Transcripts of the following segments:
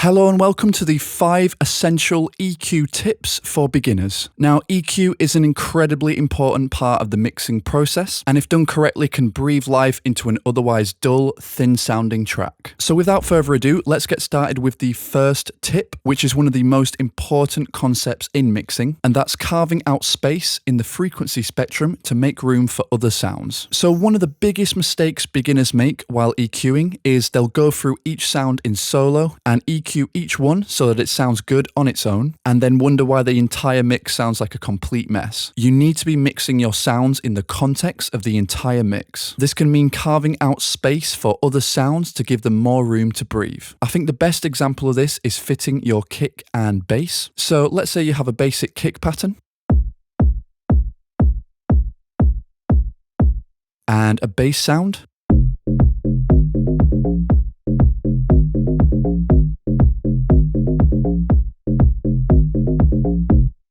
Hello and welcome to the 5 essential EQ tips for beginners. Now, EQ is an incredibly important part of the mixing process, and if done correctly can breathe life into an otherwise dull, thin-sounding track. So without further ado, let's get started with the first tip, which is one of the most important concepts in mixing, and that's carving out space in the frequency spectrum to make room for other sounds. So one of the biggest mistakes beginners make while EQing is they'll go through each sound in solo and EQ each one so that it sounds good on its own, and then wonder why the entire mix sounds like a complete mess. You need to be mixing your sounds in the context of the entire mix. This can mean carving out space for other sounds to give them more room to breathe. I think the best example of this is fitting your kick and bass. So let's say you have a basic kick pattern and a bass sound.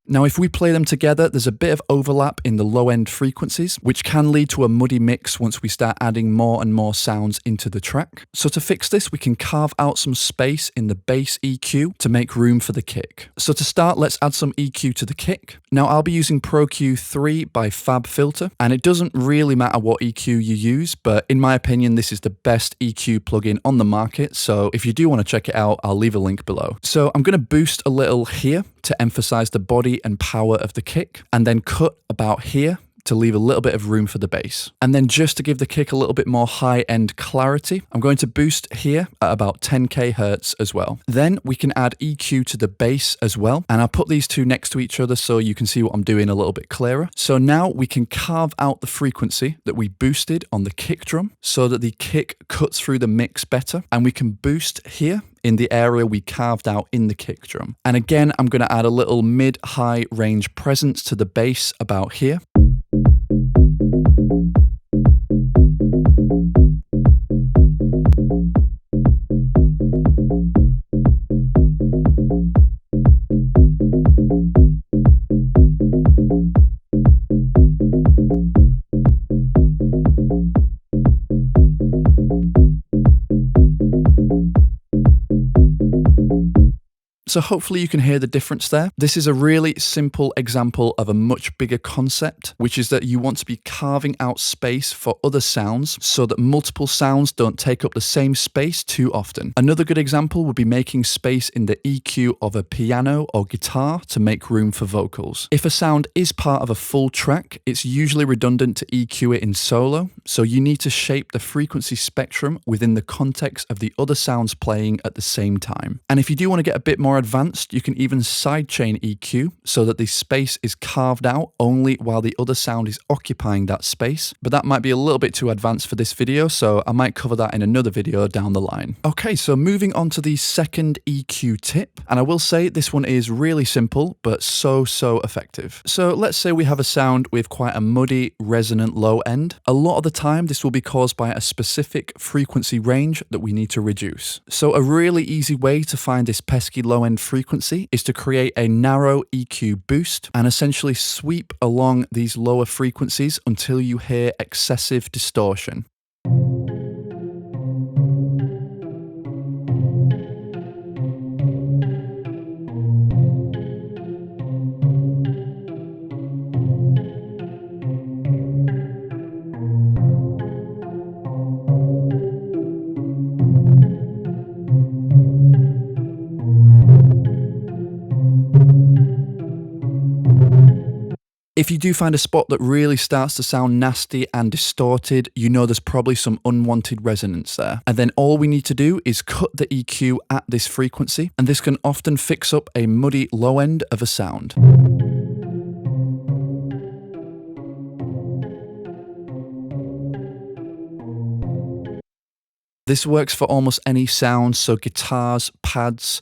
Now, if we play them together, there's a bit of overlap in the low-end frequencies, which can lead to a muddy mix once we start adding more and more sounds into the track. So to fix this, we can carve out some space in the bass EQ to make room for the kick. So to start, let's add some EQ to the kick. Now, I'll be using Pro Q3 by FabFilter, and it doesn't really matter what EQ you use, but in my opinion, this is the best EQ plugin on the market. So if you do want to check it out, I'll leave a link below. So I'm going to boost a little here to emphasize the body and power of the kick, and then cut about here to leave a little bit of room for the bass. And then just to give the kick a little bit more high-end clarity, I'm going to boost here at about 10k hertz as well. Then we can add EQ to the bass as well, and I'll put these two next to each other so you can see what I'm doing a little bit clearer. So now we can carve out the frequency that we boosted on the kick drum so that the kick cuts through the mix better, and we can boost here in the area we carved out in the kick drum. And again, I'm going to add a little mid-high range presence to the bass about here. So hopefully you can hear the difference there. This is a really simple example of a much bigger concept, which is that you want to be carving out space for other sounds so that multiple sounds don't take up the same space too often. Another good example would be making space in the EQ of a piano or guitar to make room for vocals. If a sound is part of a full track, it's usually redundant to EQ it in solo, so you need to shape the frequency spectrum within the context of the other sounds playing at the same time. And if you do want to get a bit more advanced, you can even sidechain EQ so that the space is carved out only while the other sound is occupying that space. But that might be a little bit too advanced for this video, so I might cover that in another video down the line. Okay, so moving on to the second EQ tip, and I will say this one is really simple, but so effective. So let's say we have a sound with quite a muddy, resonant low end. A lot of the time, this will be caused by a specific frequency range that we need to reduce. So a really easy way to find this pesky low end frequency is to create a narrow EQ boost and essentially sweep along these lower frequencies until you hear excessive distortion. If you do find a spot that really starts to sound nasty and distorted, you know there's probably some unwanted resonance there. And then all we need to do is cut the EQ at this frequency, and this can often fix up a muddy low end of a sound. This works for almost any sound, so guitars, pads,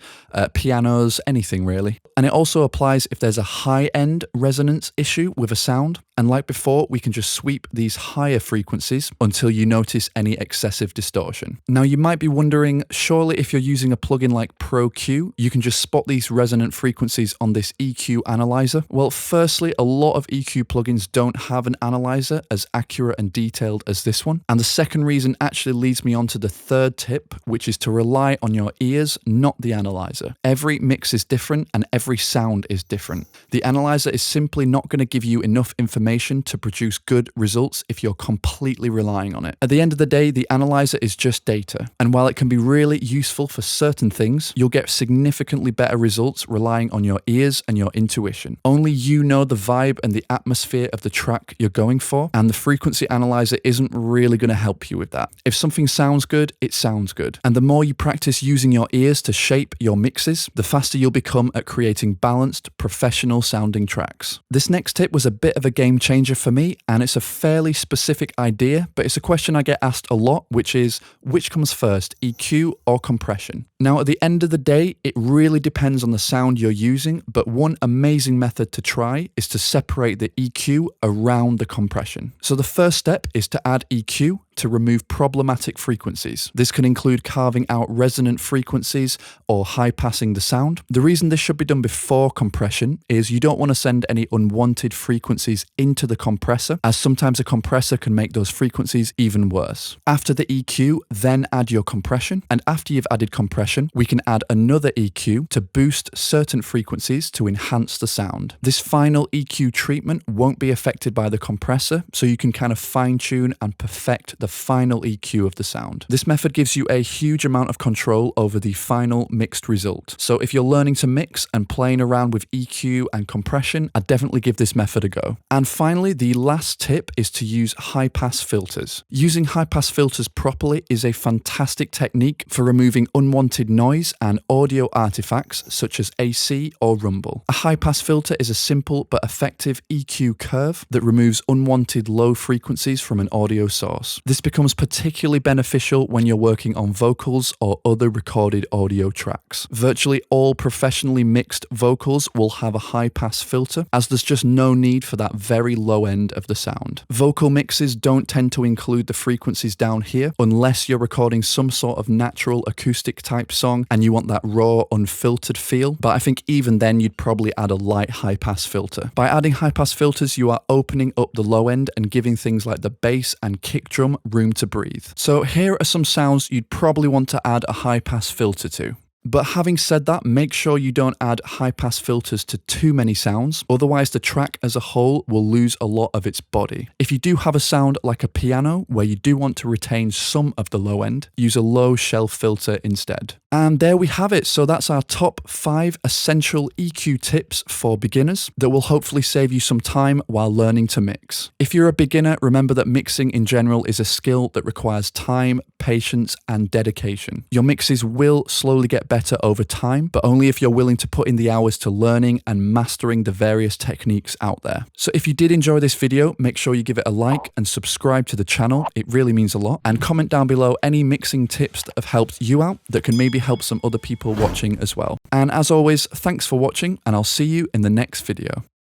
pianos, anything really. And it also applies if there's a high-end resonance issue with a sound. And like before, we can just sweep these higher frequencies until you notice any excessive distortion. Now you might be wondering, surely if you're using a plugin like Pro Q, you can just spot these resonant frequencies on this EQ analyzer? Well, firstly, a lot of EQ plugins don't have an analyzer as accurate and detailed as this one. And the second reason actually leads me on to the third tip, which is to rely on your ears, not the analyzer. Every mix is different and every sound is different. The analyzer is simply not going to give you enough information to produce good results if you're completely relying on it. At the end of the day, the analyzer is just data. And while it can be really useful for certain things, you'll get significantly better results relying on your ears and your intuition. Only you know the vibe and the atmosphere of the track you're going for, and the frequency analyzer isn't really going to help you with that. If something sounds good, it sounds good. And the more you practice using your ears to shape your mixes, the faster you'll become at creating balanced, professional sounding tracks. This next tip was a bit of a game changer for me, and it's a fairly specific idea, but it's a question I get asked a lot, which is, which comes first, EQ or compression? Now, at the end of the day, it really depends on the sound you're using, but one amazing method to try is to separate the EQ around the compression. So the first step is to add EQ to remove problematic frequencies. This can include carving out resonant frequencies or high passing the sound. The reason this should be done before compression is you don't want to send any unwanted frequencies into the compressor, as sometimes a compressor can make those frequencies even worse. After the EQ, then add your compression, and after you've added compression, we can add another EQ to boost certain frequencies to enhance the sound. This final EQ treatment won't be affected by the compressor, so you can kind of fine tune and perfect the final EQ of the sound. This method gives you a huge amount of control over the final mixed result. So if you're learning to mix and playing around with EQ and compression, I'd definitely give this method a go. And finally, the last tip is to use high-pass filters. Using high-pass filters properly is a fantastic technique for removing unwanted noise and audio artifacts such as AC or rumble. A high-pass filter is a simple but effective EQ curve that removes unwanted low frequencies from an audio source. This becomes particularly beneficial when you're working on vocals or other recorded audio tracks. Virtually all professionally mixed vocals will have a high-pass filter, as there's just no need for that very low end of the sound. Vocal mixes don't tend to include the frequencies down here unless you're recording some sort of natural acoustic type song and you want that raw, unfiltered feel, but I think even then you'd probably add a light high-pass filter. By adding high-pass filters, you are opening up the low end and giving things like the bass and kick drum room to breathe. So here are some sounds you'd probably want to add a high-pass filter to. But having said that, make sure you don't add high-pass filters to too many sounds, otherwise the track as a whole will lose a lot of its body. If you do have a sound like a piano, where you do want to retain some of the low end, use a low shelf filter instead. And there we have it. So that's our top 5 essential EQ tips for beginners that will hopefully save you some time while learning to mix. If you're a beginner, remember that mixing in general is a skill that requires time, patience, and dedication. Your mixes will slowly get better over time, but only if you're willing to put in the hours to learning and mastering the various techniques out there. So if you did enjoy this video, make sure you give it a like and subscribe to the channel. It really means a lot. And comment down below any mixing tips that have helped you out that can maybe help some other people watching as well. And as always, thanks for watching, and I'll see you in the next video.